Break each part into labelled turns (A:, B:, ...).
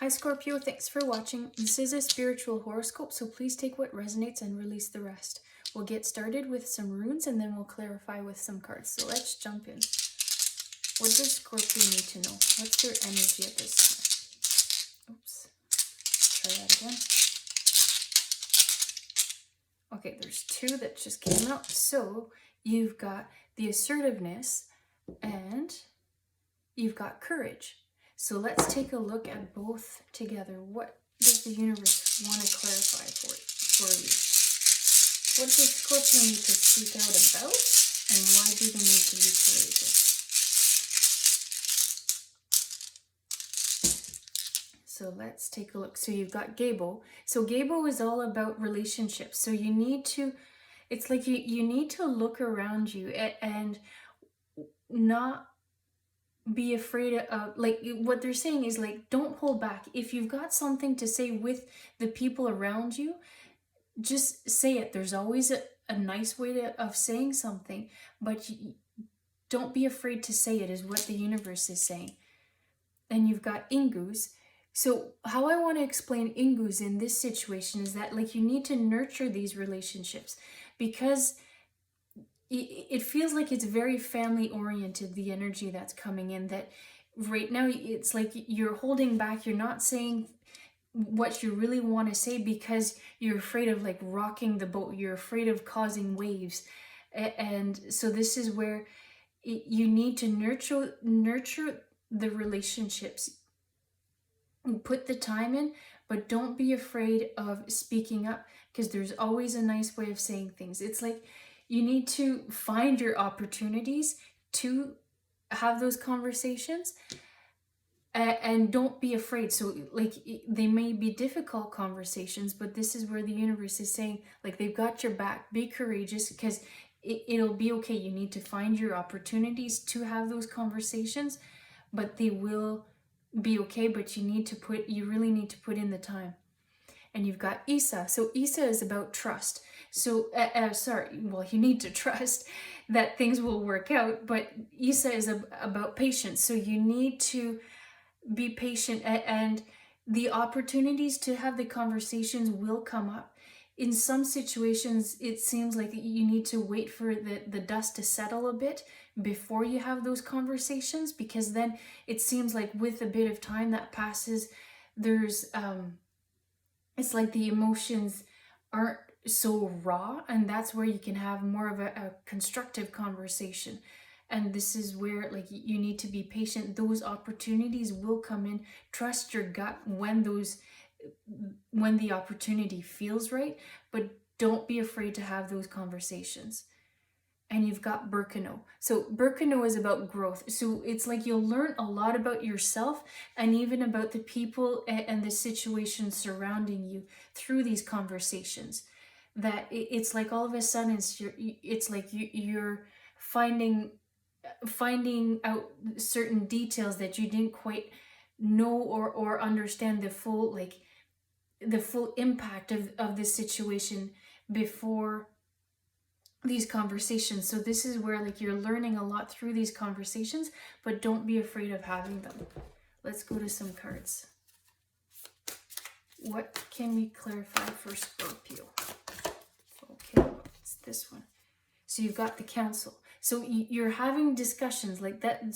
A: Hi Scorpio, thanks for watching. This is a spiritual horoscope, so please take what resonates and release the rest. We'll get started with some runes and then we'll clarify with some cards. So let's jump in. What does Scorpio need to know? What's their energy at this time? Oops. Try that again. Okay, there's two that just came out. So you've got the assertiveness and you've got courage. So let's take a look at both together. What does the universe want to clarify for you? What does Scorpio need to speak out about? And why do they need to be courageous? So let's take a look. So you've got Gable. So Gable is all about relationships. So you need to, it's like you need to look around you and not be afraid of, like, what they're saying is, like, don't hold back. If you've got something to say with the people around you, just say it. There's always a nice way of saying something, but don't be afraid to say it, is what the universe is saying. And you've got Ingus. So how I want to explain Ingus in this situation is that, like, you need to nurture these relationships because it feels like it's very family oriented, the energy that's coming in, that right now it's like you're holding back, you're not saying what you really want to say because you're afraid of, like, rocking the boat, you're afraid of causing waves. And so this is where you need to nurture the relationships. Put the time in, but don't be afraid of speaking up, because there's always a nice way of saying things. It's like you need to find your opportunities to have those conversations, and don't be afraid. So, like, they may be difficult conversations, but this is where the universe is saying, like, they've got your back. Be courageous, because it'll be okay. You need to find your opportunities to have those conversations, but they will be okay. But you really need to put in the time. And you've got Isa. So Isa is about trust. So, you need to trust that things will work out, but Isa is about patience. So you need to be patient, and the opportunities to have the conversations will come up. In some situations, it seems like you need to wait for the dust to settle a bit before you have those conversations, because then it seems like with a bit of time that passes, there's it's like the emotions aren't so raw, and that's where you can have more of a constructive conversation. And this is where, like, you need to be patient. Those opportunities will come in. Trust your gut when the opportunity feels right, but don't be afraid to have those conversations. And you've got Birkenau. So Birkenau is about growth. So it's like you'll learn a lot about yourself and even about the people and the situations surrounding you through these conversations. That it's like all of a sudden it's like you're finding out certain details that you didn't quite know or understand the full impact of this situation before these conversations. So this is where, like, you're learning a lot through these conversations, but don't be afraid of having them. Let's go to some cards. What can we clarify for Scorpio? Okay, it's this one. So you've got the council. So you're having discussions like that, and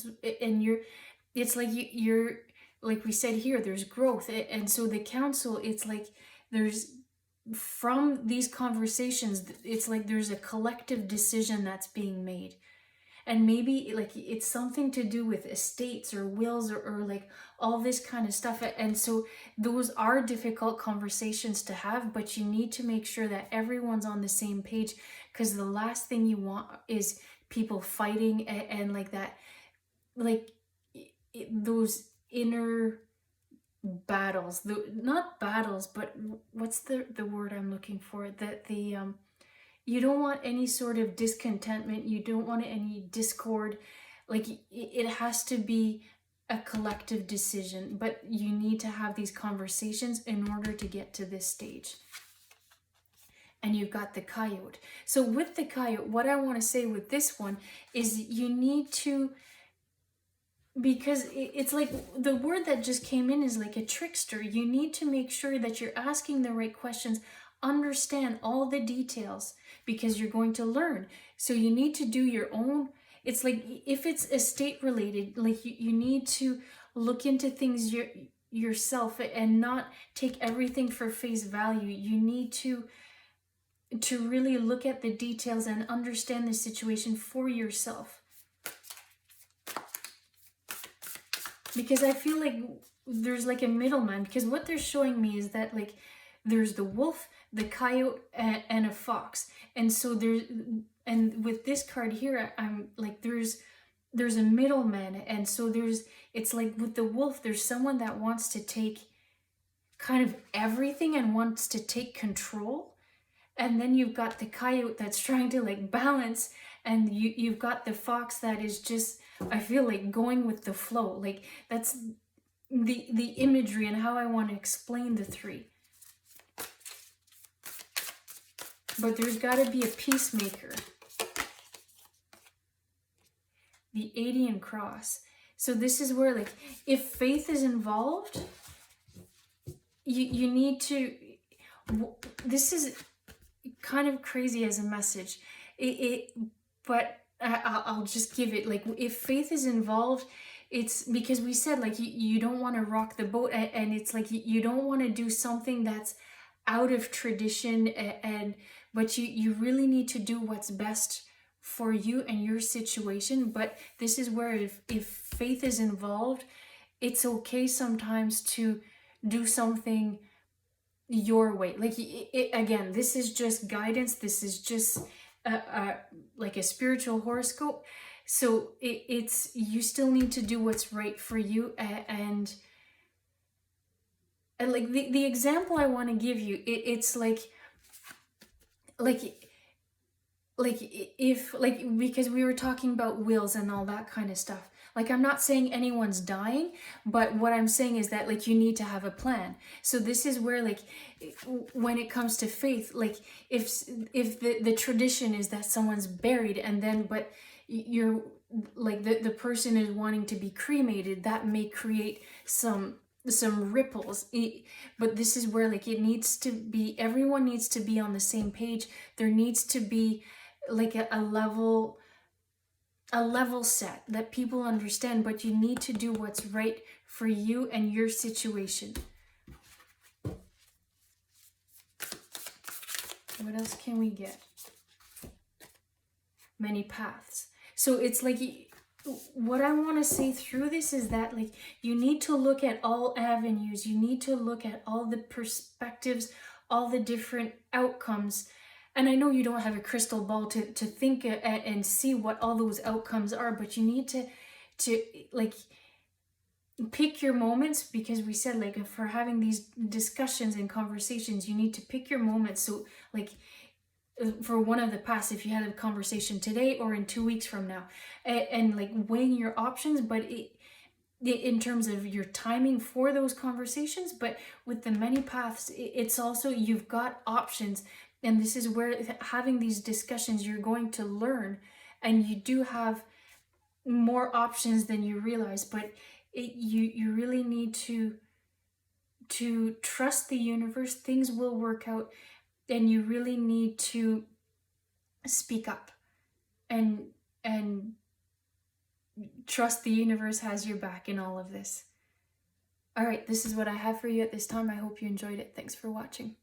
A: it's like you're like we said here, there's growth. And so the council, it's like there's, from these conversations, it's like there's a collective decision that's being made. And maybe, like, it's something to do with estates or wills or like all this kind of stuff. And so those are difficult conversations to have, but you need to make sure that everyone's on the same page, because the last thing you want is people fighting and like that, like those inner battles, not battles, but what's the word I'm looking for, that you don't want any sort of discontentment, you don't want any discord. Like, it has to be a collective decision, but you need to have these conversations in order to get to this stage. And you've got the coyote. So with the coyote, what I want to say with this one is you need to because it's like the word that just came in is like a trickster. You need to make sure that you're asking the right questions, understand all the details, because you're going to learn. So you need to do your own. It's like if it's estate related, like you need to look into things yourself and not take everything for face value. You need to really look at the details and understand the situation for yourself. Because I feel like there's like a middleman, because what they're showing me is that like there's the wolf, the coyote, and a fox. And so there's, and with this card here, I'm like, there's a middleman. And so it's like with the wolf, there's someone that wants to take kind of everything and wants to take control. And then you've got the coyote that's trying to like balance, and you've got the fox that is just, I feel like, going with the flow. Like that's the imagery and how I want to explain the three. But there's got to be a peacemaker. The 80 and cross. So this is where, like, if faith is involved, you need to, this is kind of crazy as a message, but I'll just give it, like, if faith is involved, it's because we said, like, you don't want to rock the boat, and it's like you don't want to do something that's out of tradition, but you really need to do what's best for you and your situation. But this is where if faith is involved, it's okay sometimes to do something your way. Like, again, this is just guidance. This is just like a spiritual horoscope. So it's, you still need to do what's right for you. And like the example I want to give you, it's like if, like, because we were talking about wills and all that kind of stuff. Like, I'm not saying anyone's dying, but what I'm saying is that, like, you need to have a plan. So this is where, like, when it comes to faith, like, if the tradition is that someone's buried, and then, but you're, like, the person is wanting to be cremated, that may create some ripples. But this is where, like, it needs to be, everyone needs to be on the same page. There needs to be like a level set that people understand, but you need to do what's right for you and your situation. What else can we get? Many paths. So it's like, what I want to say through this is that, like, you need to look at all avenues. You need to look at all the perspectives, all the different outcomes. And I know you don't have a crystal ball to think and see what all those outcomes are, but you need to like pick your moments, because we said, like, for having these discussions and conversations, you need to pick your moments. So, like, for one of the past, if you had a conversation today or in 2 weeks from now, and like weighing your options, but in terms of your timing for those conversations. But with the many paths, it's also, you've got options. And this is where, having these discussions, you're going to learn, and you do have more options than you realize. But you really need to trust the universe. Things will work out, and you really need to speak up and trust the universe has your back in all of this. All right, this is what I have for you at this time. I hope you enjoyed it. Thanks for watching.